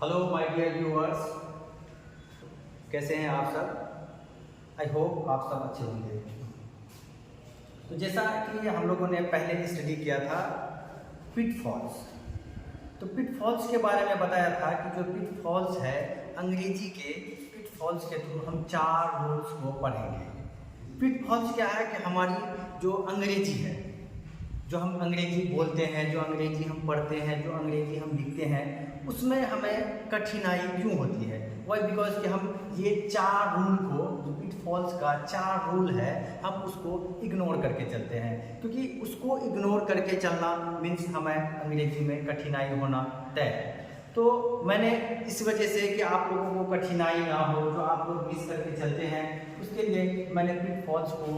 Hello my dear viewers, कैसे हैं आप सब। आई होप आप सब अच्छे होंगे। तो जैसा कि हम लोगों ने पहले स्टडी किया था पिटफॉल्स, तो पिटफॉल्स के बारे में बताया था कि जो पिटफॉल्स है अंग्रेजी के पिटफॉल्स के थ्रू हम 4 रूल्स को पढ़ेंगे। पिटफॉल्स क्या है कि हमारी जो अंग्रेजी है, जो हम अंग्रेजी बोलते हैं, जो अंग्रेजी हम पढ़ते हैं, जो अंग्रेजी हम लिखते हैं, उसमें हमें कठिनाई क्यों होती है। वाई बिकॉज कि हम ये 4 रूल को, जो पिटफॉल्स का 4 रूल है, हम उसको इग्नोर करके चलते हैं। क्योंकि उसको इग्नोर करके चलना मीन्स हमें अंग्रेजी में कठिनाई होना तय है। तो मैंने इस वजह से कि आप लोगों को कठिनाई ना हो, जो आप लोग मिस करके चलते हैं, उसके लिए मैंने पिटफॉल्स को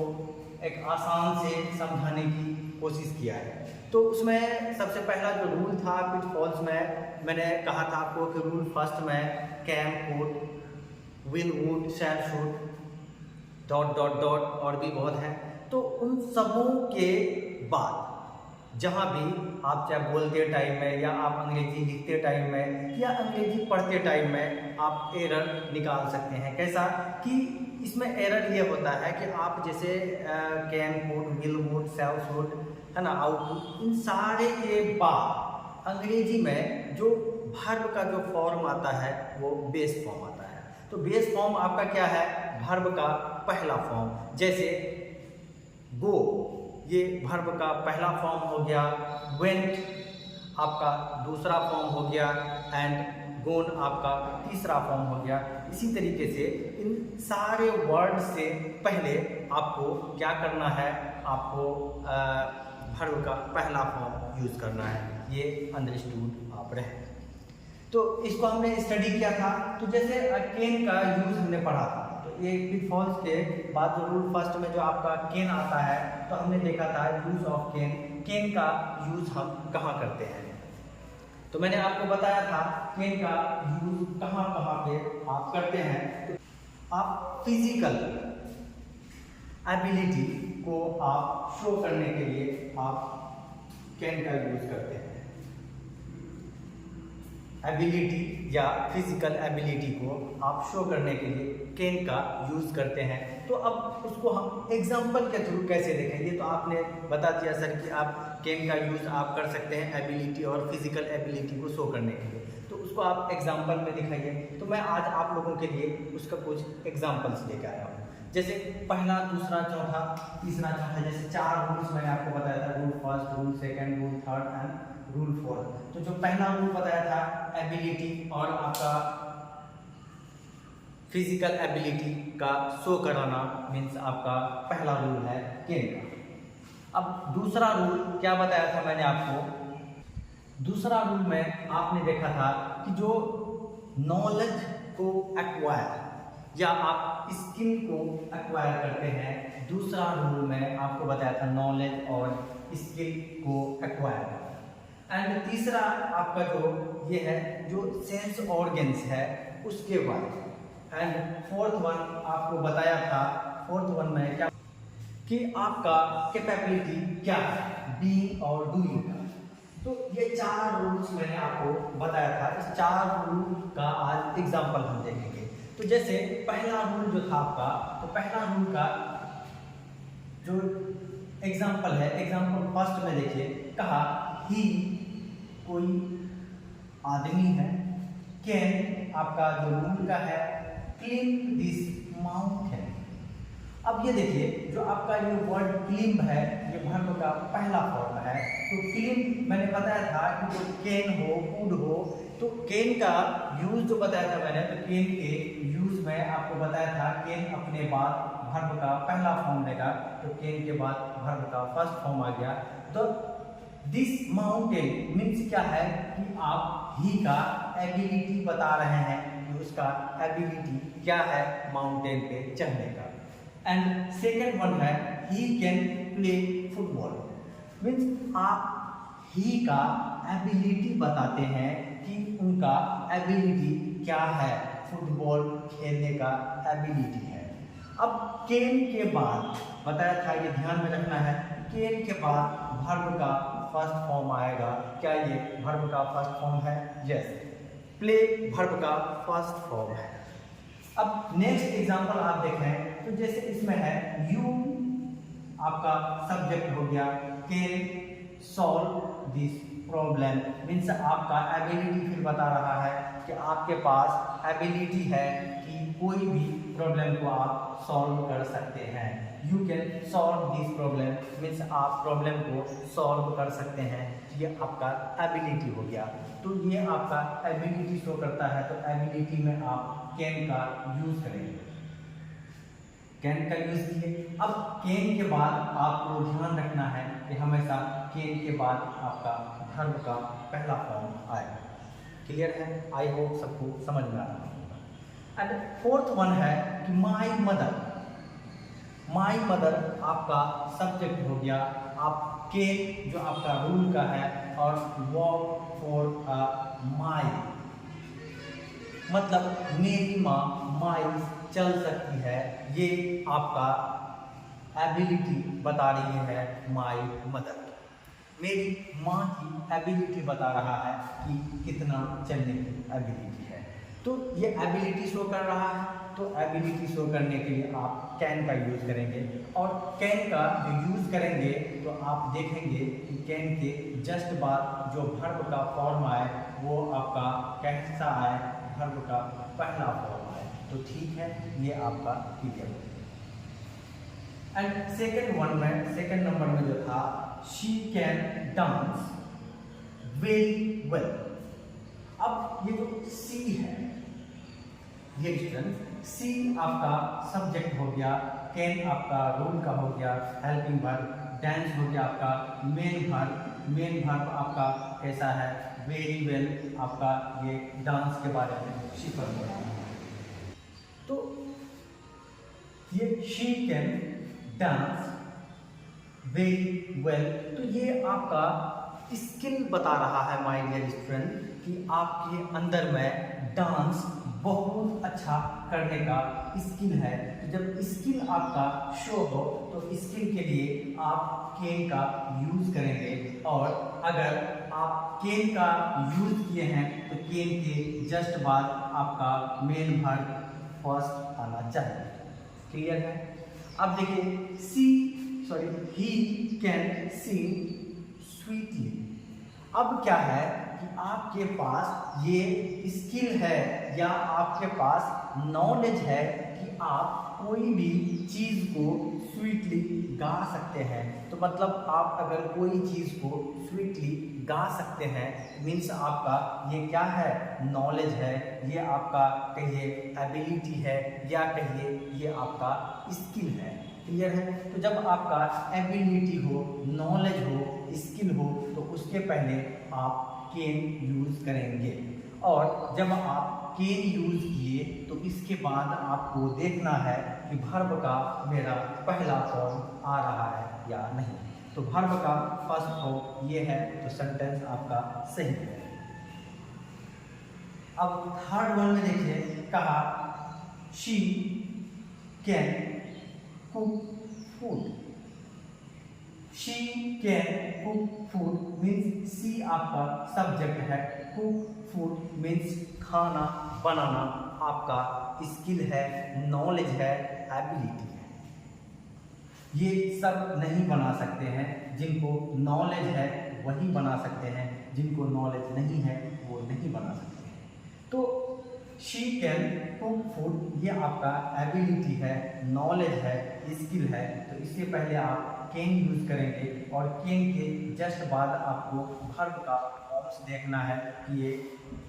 एक आसान से समझाने की कोशिश किया है। तो उसमें सबसे पहला जो रूल था पिटफॉल्स में, मैंने कहा था आपको कि रूल फर्स्ट में can, could, will, would, shall, should, dot dot dot और भी बहुत हैं। तो उन सबों के बाद जहाँ भी आप चाहे बोलते टाइम में या आप अंग्रेजी लिखते टाइम में या अंग्रेजी पढ़ते टाइम में आप एरर निकाल सकते हैं। कैसा कि इसमें एरर ये होता है कि आप जैसे can, could, will, would, shall, should है ना, आउट, इन सारे के बाद अंग्रेजी में जो वर्ब का जो फॉर्म आता है वो बेस फॉर्म आता है। तो बेस फॉर्म आपका क्या है, वर्ब का पहला फॉर्म। जैसे गो, ये वर्ब का पहला फॉर्म हो गया। वेंट आपका दूसरा फॉर्म हो गया एंड गोन आपका तीसरा फॉर्म हो गया। इसी तरीके से इन सारे वर्ड से पहले आपको क्या करना है, आपको वर्ब का पहला फॉर्म यूज करना है। ये अंडरस्टूड आप रहे। तो इसको हमने स्टडी किया था। तो जैसे कैन का यूज हमने पढ़ा था, तो ये पिटफॉल्स के बाद जो रूल फर्स्ट में जो आपका कैन आता है, तो हमने देखा था यूज ऑफ कैन। कैन का यूज हम कहाँ करते हैं, तो मैंने आपको बताया था कैन का यूज कहाँ कहाँ पे आप करते हैं। तो आप फिजिकल एबिलिटी को आप शो करने के लिए आप कैन का यूज करते हैं। एबिलिटी या फिजिकल एबिलिटी को आप शो करने के लिए कैन का यूज करते हैं। तो अब उसको हम एग्जाम्पल के थ्रू कैसे देखेंगे, तो आपने बता दिया सर कि आप कैन का यूज आप कर सकते हैं एबिलिटी और फिजिकल एबिलिटी को शो करने के लिए, तो उसको आप एग्जाम्पल में दिखाइए। तो मैं आज आप लोगों के लिए उसका कुछ एग्जाम्पल्स लेकर आया हूँ। जैसे पहला, दूसरा, चौथा, तीसरा, चौथा, जैसे 4 रूल्स मैंने आपको बताया था, rule first, rule second, rule third and rule fourth. तो जो पहला रूल बताया था एबिलिटी और आपका फिजिकल एबिलिटी का शो कराना, मीन्स आपका पहला रूल है कैन का। अब दूसरा रूल क्या बताया था मैंने आपको, दूसरा रूल में आपने देखा था कि जो नॉलेज को एक्वायर या आप स्किल को एक्वायर करते हैं, दूसरा रूल में आपको बताया था नॉलेज और स्किल को एक्वायर करना। एंड तीसरा आपका जो ये है जो सेंस ऑर्गन्स है उसके बारे। एंड फोर्थ वन आपको बताया था, फोर्थ वन में क्या कि आपका कैपेबिलिटी क्या है, बीइंग और डूइंग का। तो ये 4 रूल्स मैंने आपको बताया था। इस 4 रूल का आज एग्जांपल हम देखेंगे। तो जैसे पहला रूल जो था आपका, तो पहला रूल का जो एग्जांपल है, एग्जांपल फर्स्ट में देखिए, कहा ही कोई आदमी है, कैन आपका जो रूल का है क्लीन दिस माउंटेन। अब ये देखिए जो आपका ये वर्ड क्लीन है, ये वर्ब का पहला फॉर्म है। तो क्लीन मैंने बताया था कि जो कैन हो, कुड हो, तो कैन का यूज जो बताया था मैंने, तो कैन के यूज में आपको बताया था कैन अपने बाद वर्ब का पहला फॉर्म लेगा। तो कैन के बाद वर्ब का फर्स्ट फॉर्म आ गया। तो दिस माउंटेन मीन्स क्या है कि आप ही का एबिलिटी बता रहे हैं कि उसका एबिलिटी क्या है माउंटेन पे चढ़ने का। एंड सेकेंड वन है he can play football, means आप ही का एबिलिटी बताते हैं कि उनका एबिलिटी क्या है, फुटबॉल खेलने का एबिलिटी है। अब कैन के बाद बताया था, ये ध्यान में रखना है, कैन के बाद वर्ब का फर्स्ट फॉर्म आएगा। क्या ये वर्ब का फर्स्ट फॉर्म है? यस। प्ले वर्ब का फर्स्ट फॉर्म है। अब नेक्स्ट एग्जांपल आप देखें तो जैसे इसमें है यू आपका सब्जेक्ट हो गया, can solve this problem, means आपका एबिलिटी फिर बता रहा है कि आपके पास एबिलिटी है कि कोई भी प्रॉब्लम को आप सॉल्व कर सकते हैं। You can solve this problem means आप प्रॉब्लम को सॉल्व कर सकते हैं, ये आपका एबिलिटी हो गया। तो ये आपका एबिलिटी शो करता है, तो एबिलिटी में आप कैन का यूज करेंगे, कैन का यूज किए। अब कैन के बाद आपको ध्यान रखना है कि हमेशा कैन के बाद आपका वर्ब का पहला फॉर्म आएगा। क्लियर है? आई होप सबको समझ में आ रहा होगा। एंड फोर्थ वन है कि माई मदर। माई मदर आपका सब्जेक्ट हो गया, आप कैन जो आपका रूल का है और वॉक फॉर माई मतलब मेरी माँ माइल्स चल सकती है, ये आपका एबिलिटी बता रही है माई मदर। मेरी माँ की एबिलिटी बता रहा है कि कितना चलने की एबिलिटी है, तो ये एबिलिटी शो कर रहा है। तो एबिलिटी शो करने के लिए आप कैन का यूज़ करेंगे, और कैन का जो यूज़ करेंगे तो आप देखेंगे कि कैन के जस्ट बाद जो वर्ब का फॉर्म आए वो आपका कैसा आए, वर्ब का पहला फॉर्म आए। तो ठीक है, ये आपका क्लियर हो। एंड सेकेंड नंबर में जो था she can dance very well. अब ये जो सी है, ये स्टूडेंट सी आपका सब्जेक्ट हो गया, कैन आपका रूल का हो गया हेल्पिंग वर्ब, डांस हो गया आपका मेन वर्ब आपका कैसा है वेरी वेल, आपका ये डांस के बारे में सिफर हो रहा है। तो ये she can dance very well, तो ये आपका स्किल बता रहा है माय डियर स्टूडेंट कि आपके अंदर में डांस बहुत अच्छा करने का स्किल है। तो जब स्किल आपका शो हो तो स्किल के लिए आप कैन का यूज करेंगे, और अगर आप कैन का यूज किए हैं तो कैन के जस्ट बाद आपका मेन वर्ब फर्स्ट आना चाहिए। क्लियर है? अब देखिए ही कैन सिंग स्वीटली। अब क्या है कि आपके पास ये स्किल है या आपके पास नॉलेज है कि आप कोई भी चीज़ को स्वीटली गा सकते हैं। तो मतलब आप अगर कोई चीज़ को स्वीटली गा सकते हैं मीन्स आपका ये क्या है, नॉलेज है, ये आपका कहिए एबिलिटी है, या कहिए ये आपका स्किल है। क्लियर है? तो जब आपका एबिलिटी हो, नॉलेज हो, स्किल हो तो उसके पहले आप कैन यूज करेंगे, और जब आप कैन यूज किए तो इसके बाद आपको देखना है कि वर्ब का मेरा पहला फॉर्म आ रहा है या नहीं। तो वर्ब का फर्स्ट फॉर्म ये है, तो सेंटेंस आपका सही है। अब थर्ड वन में देखिए, कहा she can cook food. She can cook food means she आपका सब्जेक्ट है, कुक फूड मीन्स खाना बनाना आपका स्किल है, नॉलेज है, एबिलिटी है। ये सब नहीं बना सकते हैं, जिनको नॉलेज है वही बना सकते हैं, जिनको नॉलेज नहीं है वो नहीं बना सकते हैं। तो शी कैन कुक फूड ये आपका एबिलिटी है, नॉलेज है, स्किल है। तो इससे पहले आप कैन यूज करेंगे, और कैन के जस्ट बाद आपको वर्ब का फॉर्म्स देखना है कि ये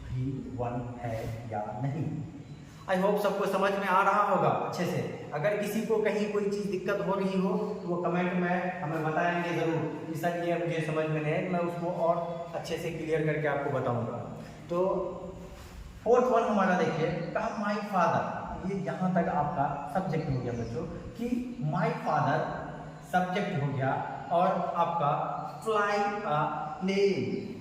भी वन है या नहीं। आई होप सबको समझ में आ रहा होगा अच्छे से। अगर किसी को कहीं कोई चीज़ दिक्कत हो रही हो तो वो कमेंट में हमें बताएंगे ज़रूर कि सर ये मुझे समझ में नहीं है, मैं उसको और अच्छे से क्लियर करके आपको बताऊंगा। तो फोर्थ वन हमारा देखिए, कहा माई फादर। ये यहाँ तक आपका सब्जेक्ट हो गया बच्चों कि माई फादर सब्जेक्ट हो गया, और आपका फ्लाई अ प्लेन।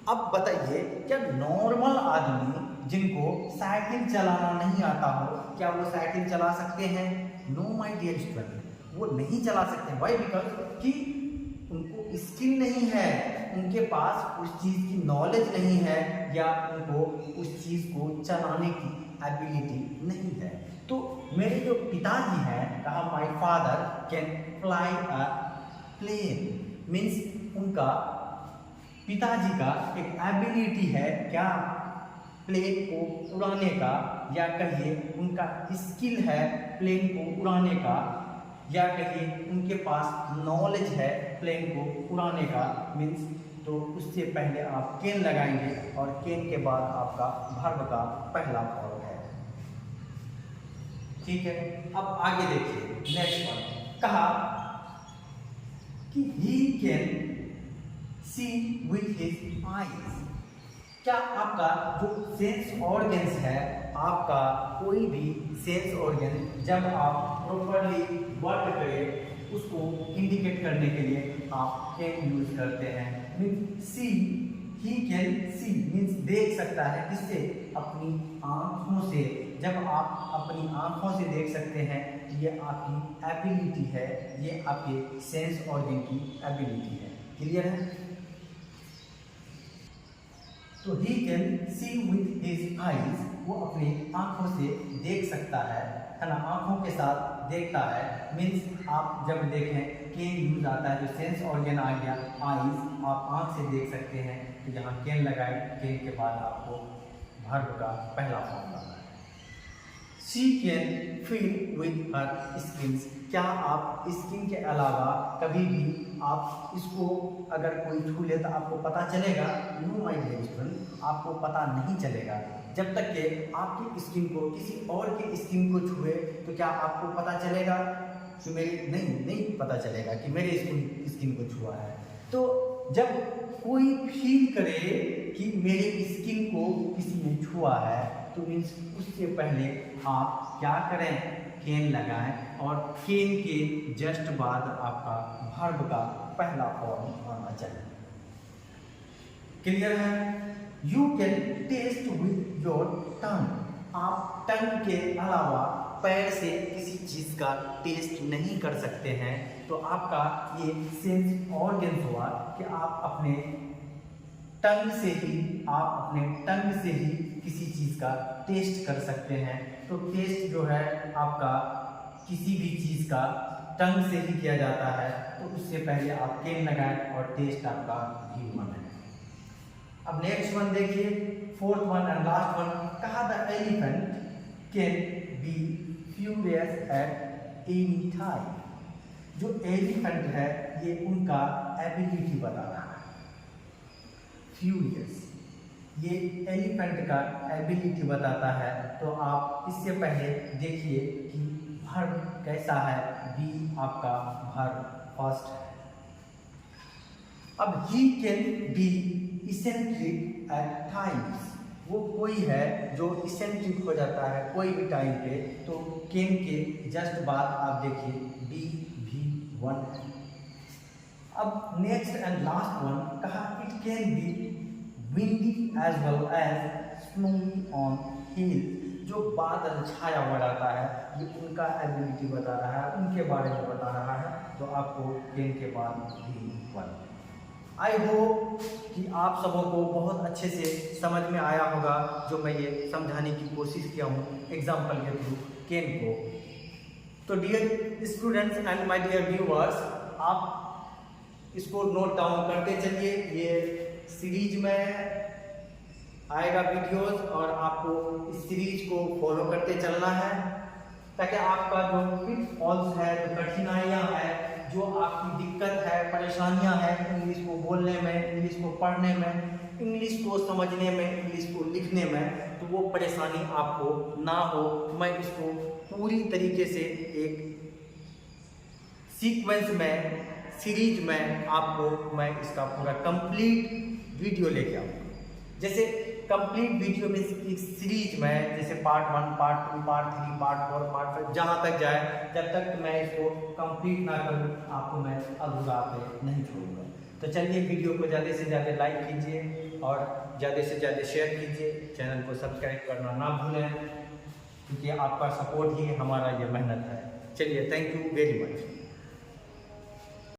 अब बताइए, क्या नॉर्मल आदमी जिनको साइकिल चलाना नहीं आता हो क्या वो साइकिल चला सकते हैं? नो माय डियर स्टूडेंट, वो नहीं चला सकते। वाई? बिकॉज कि उनको स्किल नहीं है, उनके पास उस चीज़ की नॉलेज नहीं है या उनको उस चीज़ को चलाने की एबिलिटी नहीं है। तो मेरे जो पिताजी हैं, कहा my father can fly a plane, means उनका पिताजी का एक एबिलिटी है क्या, प्लेन को उड़ाने का, या कहिए उनका स्किल है प्लेन को उड़ाने का, या कहिए उनके पास नॉलेज है प्लेन को उड़ाने का। मीन्स तो उससे पहले आप कैन लगाएंगे और कैन के बाद आपका वर्ब का पहला फॉर्म है। ठीक है, अब आगे देखिए नेक्स्ट वन। कहा कि ही can C with his eyes. क्या आपका जो सेंस ऑर्गन्स है, आपका कोई भी सेंस ऑर्गन जब आप प्रॉपरली वर्क करें उसको इंडिकेट करने के लिए आप कैन यूज करते हैं। Means see, he can see means देख सकता है, किससे, अपनी आँखों से। जब आप अपनी आँखों से देख सकते हैं ये आपकी एबिलिटी है, ये आपके सेंस ऑर्गन की एबिलिटी है। क्लियर है? तो ही can C with his eyes, वो अपनी आँखों से देख सकता है ना, आँखों के साथ देखता है। मीन्स आप जब देखें कैन यूज आता है, जो सेंस ऑर्गन आ गया आईज, आप आँख से देख सकते हैं। तो यहाँ कैन लगाए, कैन के बाद आपको वर्ब का पहला फॉर्म लाना है। She can feel with her skins. क्या आप स्किन के अलावा कभी भी आप इसको अगर कोई छू ले तो आपको पता चलेगा? नो माय डियर स्टूडेंट, आपको पता नहीं चलेगा जब तक कि आपकी स्किन को किसी और की स्किन को छुए। तो क्या आपको पता चलेगा कि मेरी नहीं पता चलेगा कि मेरे स्किन को छुआ है। तो जब कोई फील करे कि मेरी स्किन को किसी ने छुआ है, तो मीन्स उससे पहले आप क्या करें, कैन लगाएं और कैन के जस्ट बाद आपका वर्ब का पहला फॉर्म आना चाहिए। क्लियर है? You can taste with your tongue. आप टंग के अलावा पैर से किसी चीज़ का टेस्ट नहीं कर सकते हैं। तो आपका ये सेंस ऑर्गन हुआ कि आप अपने टंग से ही किसी चीज़ का टेस्ट कर सकते हैं। तो टेस्ट जो है आपका किसी भी चीज़ का टंग से ही किया जाता है। तो उससे पहले आप कैन लगाएं और टेस्ट आपका भी होना है। अब नेक्स्ट वन देखिए, fourth one and last one. कहा the elephant can be furious at any time. जो एलिफेंट है ये उनका एबिलिटी बता रहा है, फ्यूरियस, ये एलिफेंट का एबिलिटी बताता है। तो आप इससे पहले देखिए कि वर्ब कैसा है, बी आपका वर्ब फर्स्ट है। अब he can be eccentric at times. वो कोई है जो इसेंट्रिक हो जाता है कोई भी टाइम पे। तो कैन के जस्ट बाद आप देखिए बी भी वन। अब नेक्स्ट एंड लास्ट वन, कहा it can be windy as well as snowy on hill. जो बादल छाया हुआ रहता है ये उनका एबिलिटी बता रहा है, उनके बारे में बता रहा है। तो आपको कैन के बाद भी वन। आई होप कि आप सबों को बहुत अच्छे से समझ में आया होगा जो मैं ये समझाने की कोशिश किया हूँ एग्जाम्पल के थ्रू कैन को। तो dear students and my dear viewers, आप इसको नोट डाउन करते चलिए। ये सीरीज में आएगा वीडियोस और आपको इस सीरीज को फॉलो करते चलना है ताकि आपका जो पिटफॉल्स है, जो कठिनाइयाँ हैं, जो आपकी दिक्कत है, परेशानियां हैं इंग्लिश को बोलने में, इंग्लिश को पढ़ने में, इंग्लिश को समझने में, इंग्लिश को लिखने में, तो वो परेशानी आपको ना हो। मैं इसको पूरी तरीके से एक सीक्वेंस में, सीरीज में आपको मैं इसका पूरा कंप्लीट वीडियो लेके आऊँगा। जैसे कंप्लीट वीडियो में एक सीरीज में जैसे part 1, part 2, part 3, part 4, part 5 जहाँ तक जाए, जब तक मैं इसको कंप्लीट ना करूँ आपको मैं अधूरा पे नहीं छोड़ूंगा। तो चलिए वीडियो को ज़्यादा से ज़्यादा लाइक कीजिए और ज़्यादा से ज़्यादा शेयर कीजिए, चैनल को सब्सक्राइब करना ना भूलें क्योंकि आपका सपोर्ट ही हमारा ये मेहनत है। चलिए, थैंक यू वेरी मच।